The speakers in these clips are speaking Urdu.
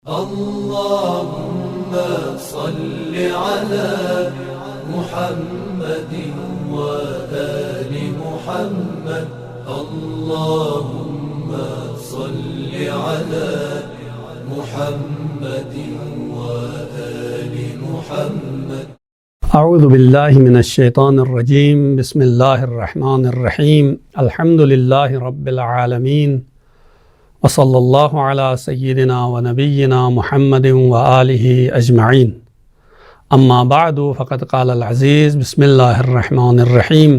اللهم صل على محمد وآل محمد. اللهم صل على محمد وآل محمد. اعوذ باللہ من الشیطان الرجیم. بسم اللہ الرحمن الرحیم. الحمد للہ رب العالمین وصلی اللہ علی سیدنا و نبینا محمد وآلہ اجمعین. اما بعد فقد قال العزیز بسم اللہ الرحمن الرحیم.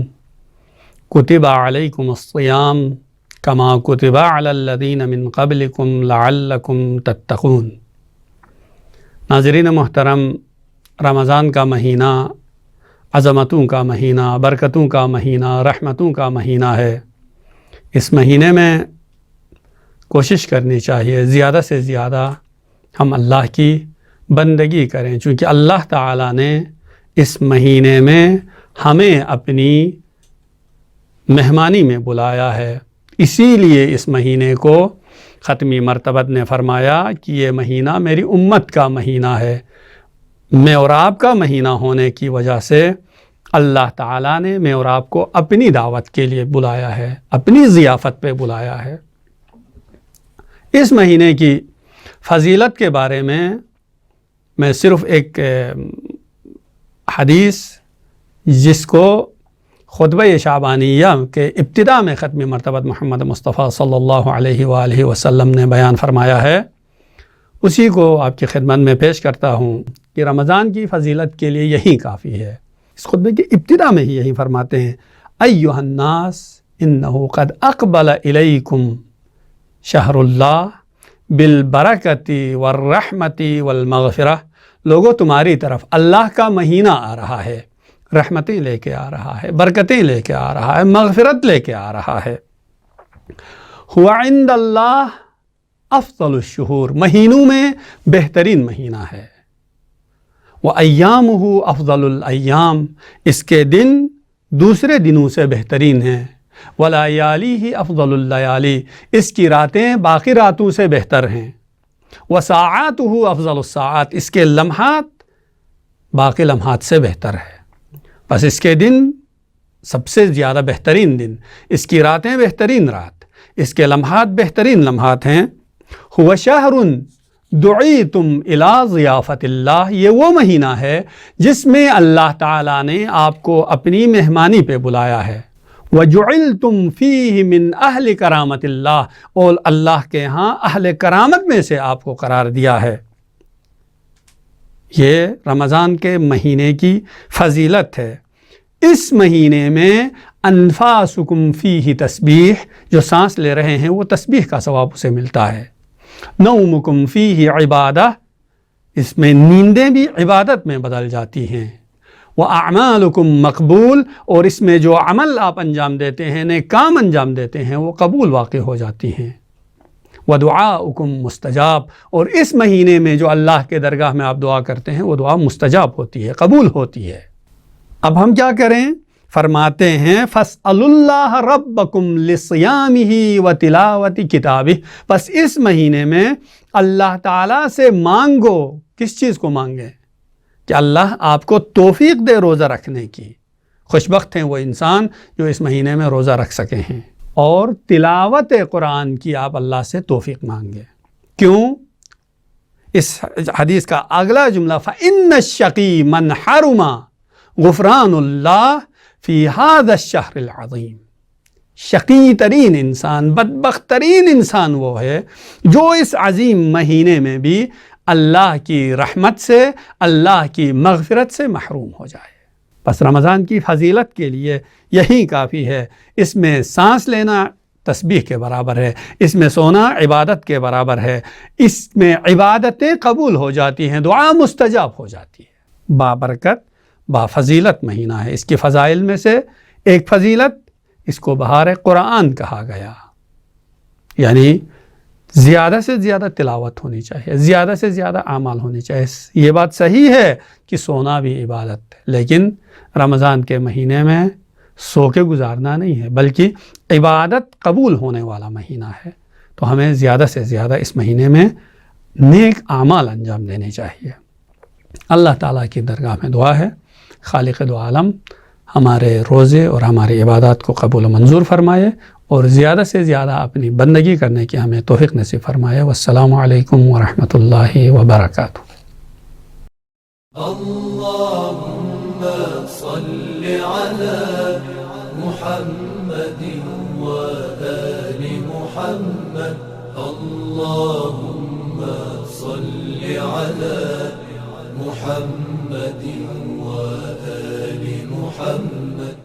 کتب علیکم الصیام کما کتب علی الذین من قبلکم لعلکم تتقون. ناظرین محترم، رمضان کا مہینہ عظمتوں کا مہینہ، برکتوں کا مہینہ، رحمتوں کا مہینہ ہے. اس مہینے میں کوشش کرنی چاہیے زیادہ سے زیادہ ہم اللہ کی بندگی کریں، چونکہ اللہ تعالیٰ نے اس مہینے میں ہمیں اپنی مہمانی میں بلایا ہے. اسی لیے اس مہینے کو ختمی مرتبت نے فرمایا کہ یہ مہینہ میری امت کا مہینہ ہے. میں اور آپ کا مہینہ ہونے کی وجہ سے اللہ تعالیٰ نے میں اور آپ کو اپنی دعوت کے لیے بلایا ہے، اپنی ضیافت پہ بلایا ہے. اس مہینے کی فضیلت کے بارے میں صرف ایک حدیث جس کو خطبہ شعبانیہ کے ابتدا میں ختم مرتبت محمد مصطفیٰ صلی اللہ علیہ وآلہ وسلم نے بیان فرمایا ہے، اسی کو آپ کی خدمت میں پیش کرتا ہوں کہ رمضان کی فضیلت کے لیے یہی کافی ہے. اس خطبے کی ابتدا میں ہی یہی فرماتے ہیں، ایھا الناس انہ قد اقبل الیکم شہر اللہ بالبرکۃ والرحمۃ والمغفرہ. لوگوں، تمہاری طرف اللہ کا مہینہ آ رہا ہے، رحمتیں لے کے آ رہا ہے، برکتیں لے کے آ رہا ہے، مغفرت لے کے آ رہا ہے. هو عند اللہ افضل الشہور، مہینوں میں بہترین مہینہ ہے. وَأَيَّامُهُ أَفْضَلُ الْأَيَّامِ، اس کے دن دوسرے دنوں سے بہترین ہیں. وَلَيَالِهِ أَفْضَلُ اللَّيَالِي، اس کی راتیں باقی راتوں سے بہتر ہیں. وَسَاعَاتُهُ أَفْضَلُ السَّاعَات، اس کے لمحات باقی لمحات سے بہتر ہے. بس اس کے دن سب سے زیادہ بہترین دن، اس کی راتیں بہترین رات، اس کے لمحات بہترین لمحات ہیں. هو شہر دعیتم الی ضیافت اللہ، یہ وہ مہینہ ہے جس میں اللہ تعالیٰ نے آپ کو اپنی مہمانی پہ بلایا ہے. وجعلتم فیہ من اہل کرامت اللہ، اور اللہ کے ہاں اہل کرامت میں سے آپ کو قرار دیا ہے. یہ رمضان کے مہینے کی فضیلت ہے. اس مہینے میں انفاسکم فیہ تسبیح، جو سانس لے رہے ہیں وہ تسبیح کا ثواب اسے ملتا ہے. نومکم فیہ عبادہ، اس میں نیندیں بھی عبادت میں بدل جاتی ہیں. وَأَعْمَالُكُمْ مقبول، اور اس میں جو عمل آپ انجام دیتے ہیں، نیک کام انجام دیتے ہیں، وہ قبول واقع ہو جاتی ہیں. وَدُعَاؤُكُمْ مستجاب، اور اس مہینے میں جو اللہ کے درگاہ میں آپ دعا کرتے ہیں وہ دعا مستجاب ہوتی ہے، قبول ہوتی ہے. اب ہم کیا کریں؟ فرماتے ہیں فَاسْأَلُوا اللَّهَ رَبَّكُمْ لِصِيَامِهِ وَتِلَاوَةِ كِتَابِهِ، پس اس مہینے میں اللہ تعالیٰ سے مانگو. کس چیز کو مانگیں؟ کہ اللہ آپ کو توفیق دے روزہ رکھنے کی. خوش بخت ہیں وہ انسان جو اس مہینے میں روزہ رکھ سکے ہیں. اور تلاوت قرآن کی آپ اللہ سے توفیق مانگیں. کیوں؟ اس حدیث کا اگلا جملہ فَإِنَّ الشَّقِيَّ مَنْ حَرُمَ غفران اللہ فی هذا الشہر العظیم. شقی ترین انسان، بدبخت ترین انسان وہ ہے جو اس عظیم مہینے میں بھی اللہ کی رحمت سے، اللہ کی مغفرت سے محروم ہو جائے. بس رمضان کی فضیلت کے لیے یہی کافی ہے. اس میں سانس لینا تسبیح کے برابر ہے، اس میں سونا عبادت کے برابر ہے، اس میں عبادتیں قبول ہو جاتی ہیں، دعا مستجاب ہو جاتی ہے. بابرکت با فضیلت مہینہ ہے. اس کی فضائل میں سے ایک فضیلت، اس کو بہار قرآن کہا گیا. یعنی زیادہ سے زیادہ تلاوت ہونی چاہیے، زیادہ سے زیادہ اعمال ہونے چاہیے. یہ بات صحیح ہے کہ سونا بھی عبادت ہے، لیکن رمضان کے مہینے میں سو کے گزارنا نہیں ہے، بلکہ عبادت قبول ہونے والا مہینہ ہے. تو ہمیں زیادہ سے زیادہ اس مہینے میں نیک اعمال انجام دینے چاہیے۔ اللہ تعالیٰ کی درگاہ میں دعا ہے خالق دو عالم ہمارے روزے اور ہماری عبادات کو قبول و منظور فرمائے اور زیادہ سے زیادہ اپنی بندگی کرنے کی ہمیں توفیق نصیب فرمائے۔ والسلام علیکم ورحمۃ اللہ وبرکاتہ۔ اللهم صل على محمد وآل محمد اللهم صل على محمد وآل محمد